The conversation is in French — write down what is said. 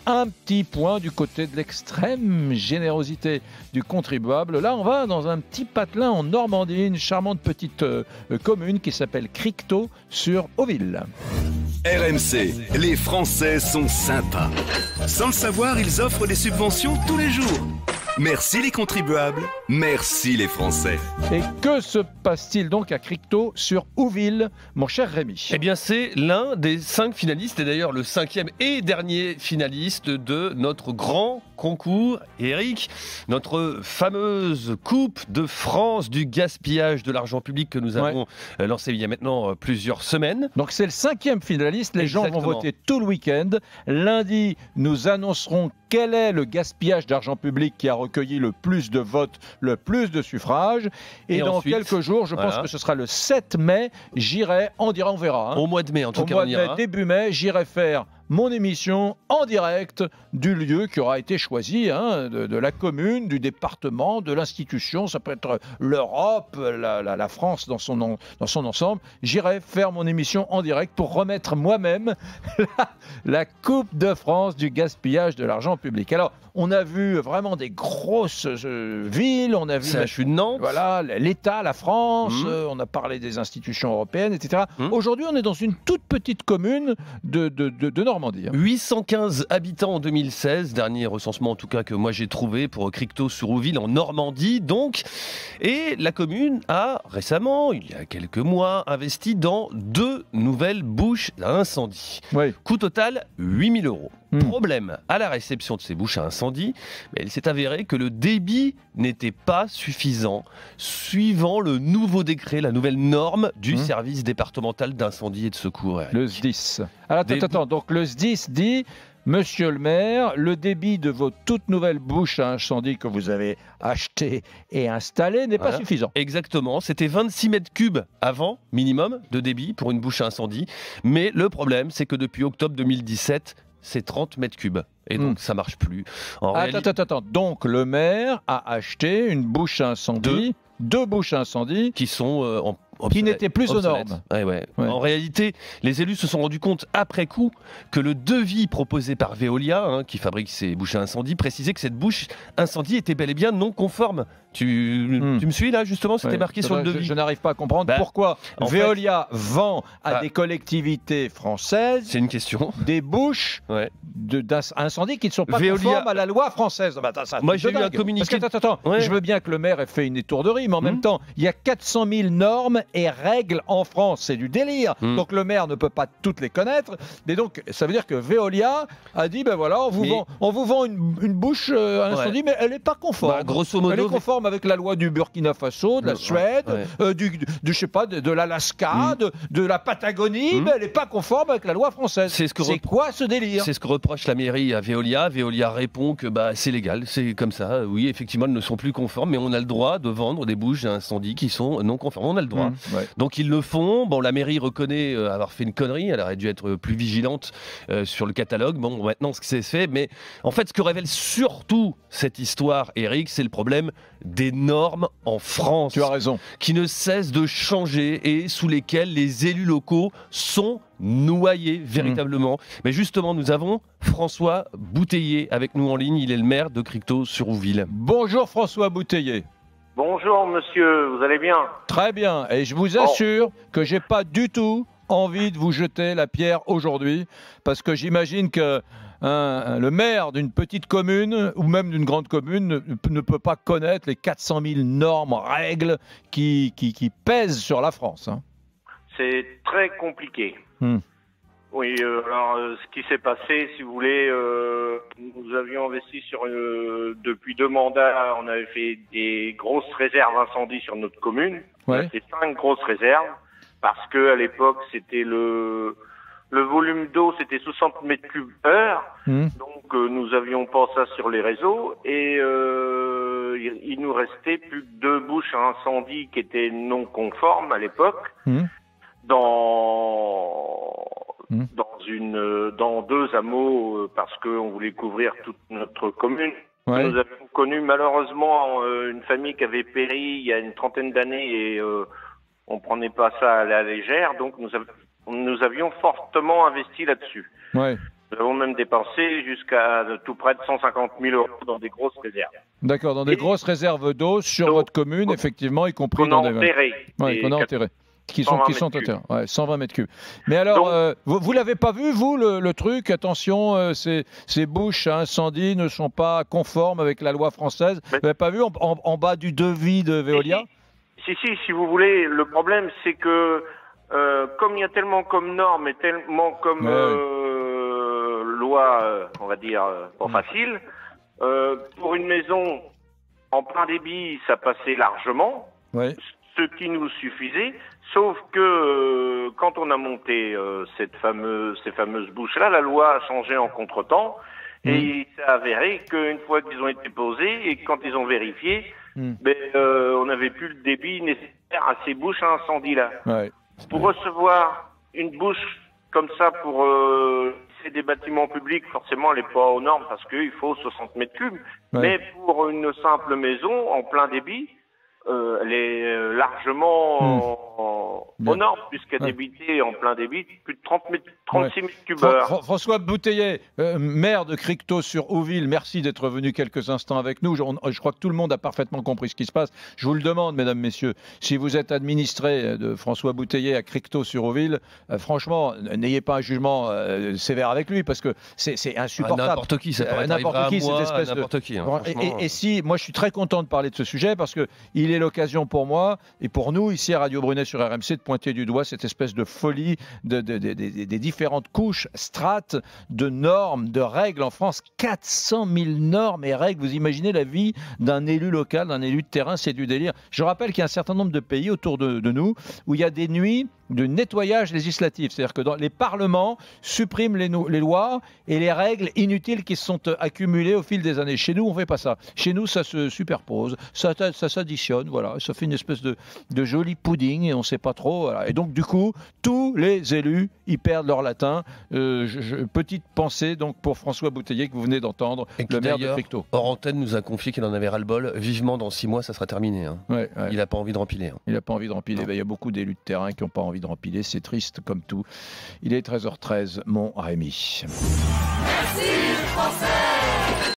un petit point du côté de l'extrême générosité du contribuable. Là, on va dans un petit patelin en Normandie, une charmante petite commune qui s'appelle Cricto sur Auville. RMC, les Français sont sympas. Sans le savoir, ils offrent des subventions tous les jours. Merci les contribuables, merci les Français. Et que se passe-t-il donc à Cricto sur Auville, mon cher Rémi? Eh bien, c'est l'un des 5 finalistes, et d'ailleurs le 5e et dernier finaliste de notre grand concours, Eric, notre fameuse Coupe de France du gaspillage de l'argent public que nous avons lancé il y a maintenant plusieurs semaines. Donc c'est le 5e finaliste, les gens vont voter tout le week-end. Lundi, nous annoncerons quel est le gaspillage d'argent public qui a recueilli le plus de votes, le plus de suffrages. Et dans ensuite, quelques jours, je pense que ce sera le 7 mai, j'irai, on verra. Au mois de mai, en tout cas, au mois de mai, début mai, j'irai faire mon émission en direct du lieu qui aura été choisi, de la commune, du département, de l'institution. Ça peut être l'Europe, la France dans son ensemble. J'irai faire mon émission en direct pour remettre moi-même la Coupe de France du gaspillage de l'argent public. Alors, on a vu vraiment des grosses villes, on a vu CHU de Nantes, voilà, l'État, la France, on a parlé des institutions européennes, etc. Aujourd'hui, on est dans une toute petite commune de Normandie. 815 habitants en 2016, dernier recensement en tout cas que moi j'ai trouvé pour Cricto sur Auville en Normandie donc. Et la commune a récemment, il y a quelques mois, investi dans 2 nouvelles bouches à incendie. Coût total 8 000 €. Problème, à la réception de ces bouches à incendie, il s'est avéré que le débit n'était pas suffisant, suivant le nouveau décret, la nouvelle norme du service départemental d'incendie et de secours. Le SDIS. Alors attends, donc le SDIS dit... Monsieur le maire, le débit de vos toutes nouvelles bouches à incendie que vous avez achetées et installées n'est pas suffisant. Exactement, c'était 26 mètres cubes avant, minimum, de débit pour une bouche à incendie. Mais le problème, c'est que depuis octobre 2017, c'est 30 mètres cubes. Et donc, ça ne marche plus. Attends. Donc, le maire a acheté une bouche à incendie, 2 bouches à incendie qui sont qui n'étaient plus aux normes. En réalité, les élus se sont rendus compte après coup que le devis proposé par Veolia, qui fabrique ces bouches à incendie, précisait que cette bouche incendie était bel et bien non conforme. Tu me suis là justement, c'était marqué sur le devis. Je n'arrive pas à comprendre pourquoi Veolia vend à des collectivités françaises. C'est une question. Des bouches d'incendie qui ne sont pas conformes à la loi française. Moi j'ai eu un communiqué. Je veux bien que le maire ait fait une étourderie, mais en même temps, il y a 400 000 normes et règles en France. C'est du délire. Donc le maire ne peut pas toutes les connaître. Et donc ça veut dire que Veolia a dit on vous vend une bouche à incendie, mais elle n'est pas conforme. Grosso modo, elle est conforme avec la loi du Burkina Faso, de la Suède, de l'Alaska, de la Patagonie, mais elle n'est pas conforme avec la loi française. C'est quoi ce délire? C'est ce que reproche la mairie à Veolia. Veolia répond que c'est légal, c'est comme ça. Oui, effectivement, elles ne sont plus conformes, mais on a le droit de vendre des bouches à incendie qui sont non conformes. On a le droit. Donc ils le font. Bon, la mairie reconnaît avoir fait une connerie. Elle aurait dû être plus vigilante sur le catalogue. Bon, maintenant, ce que c'est fait. Mais en fait, ce que révèle surtout cette histoire, Eric, c'est le problème des normes en France. Tu as raison. Qui ne cessent de changer et sous lesquelles les élus locaux sont noyés véritablement. Mais justement, nous avons François Bouteiller avec nous en ligne. Il est le maire de Cricto sur Auville. Bonjour François Bouteiller. Bonjour monsieur, vous allez bien? Très bien, et je vous assure que j'ai pas du tout envie de vous jeter la pierre aujourd'hui, parce que j'imagine que le maire d'une petite commune ou même d'une grande commune ne peut pas connaître les 400 000 normes, règles qui pèsent sur la France. C'est très compliqué. Oui, alors ce qui s'est passé, si vous voulez, nous avions investi depuis 2 mandats, on avait fait des grosses réserves incendie sur notre commune. On a fait 5 grosses réserves parce que à l'époque c'était le volume d'eau, c'était 60 mètres cubes heure. Donc nous avions pas ça sur les réseaux et il nous restait plus que 2 bouches à incendie qui étaient non conformes à l'époque. Dans 2 hameaux parce qu'on voulait couvrir toute notre commune. Nous avons connu malheureusement une famille qui avait péri il y a une 30aine d'années et on prenait pas ça à la légère, donc nous avions fortement investi là-dessus. Nous avons même dépensé jusqu'à tout près de 150 000 € dans des grosses réserves. D'accord, dans des grosses réserves d'eau sur votre commune, effectivement, y compris qu'on dans a enterrées. Ouais, qu'on a enterrées. Qui sont enterrés. Ouais, 120 mètres cubes. Mais alors, vous l'avez pas vu, vous, le truc? Attention, ces bouches à incendie ne sont pas conformes avec la loi française. Vous l'avez pas vu en bas du devis de Veolia? Si vous voulez, le problème, c'est que comme il y a tellement comme normes et tellement comme loi, on va dire, pas facile, pour une maison en plein débit, ça passait largement, ce qui nous suffisait, sauf que quand on a monté ces fameuses bouches-là, la loi a changé en contre-temps, et il s'est avéré qu'une fois qu'ils ont été posés et quand ils ont vérifié, on n'avait plus le débit nécessaire à ces bouches à incendie-là. Ouais. Pour recevoir une bouche comme ça pour c'est des bâtiments publics, forcément, elle n'est pas aux normes parce qu'il faut 60 mètres cubes. Ouais. Mais pour une simple maison en plein débit, elle est largement aux normes, puisqu'elle débitait en plein débit plus de 36 mètres cubes heure. François Bouteiller, maire de Cricto-sur-Ouville, merci d'être venu quelques instants avec nous. Je crois que tout le monde a parfaitement compris ce qui se passe. Je vous le demande, mesdames, messieurs, si vous êtes administré de François Bouteiller à Cricto-sur-Ouville, franchement, n'ayez pas un jugement sévère avec lui, parce que c'est insupportable. N'importe qui, ça peut n'importe qui, cette espèce n'importe qui. Hein, et si, moi je suis très content de parler de ce sujet, parce que il est l'occasion pour moi et pour nous ici à Radio Brunet sur RMC de pointer du doigt cette espèce de folie des différentes couches, strates de normes, de règles en France. 400 000 normes et règles. Vous imaginez la vie d'un élu local, d'un élu de terrain, c'est du délire. Je rappelle qu'il y a un certain nombre de pays autour de nous où il y a des nuits de nettoyage législatif. C'est-à-dire que les parlements suppriment les lois et les règles inutiles qui se sont accumulées au fil des années. Chez nous, on ne fait pas ça. Chez nous, ça se superpose, ça s'additionne, voilà. Ça fait une espèce de joli pudding et on ne sait pas trop. Voilà. Et donc, du coup, tous les élus, ils perdent leur latin. Petite pensée donc pour François Bouteiller que vous venez d'entendre, le maire de Cricto. Hors antenne nous a confié qu'il en avait ras-le-bol. Vivement, dans 6 mois, ça sera terminé. Hein. Ouais. Il n'a pas envie de rempiler. Hein. Il n'a pas envie de rempiler. Il y a beaucoup d'élus de terrain qui n'ont pas envie de rempiler, c'est triste comme tout. Il est 13h13, mon Rémi. Merci, Français.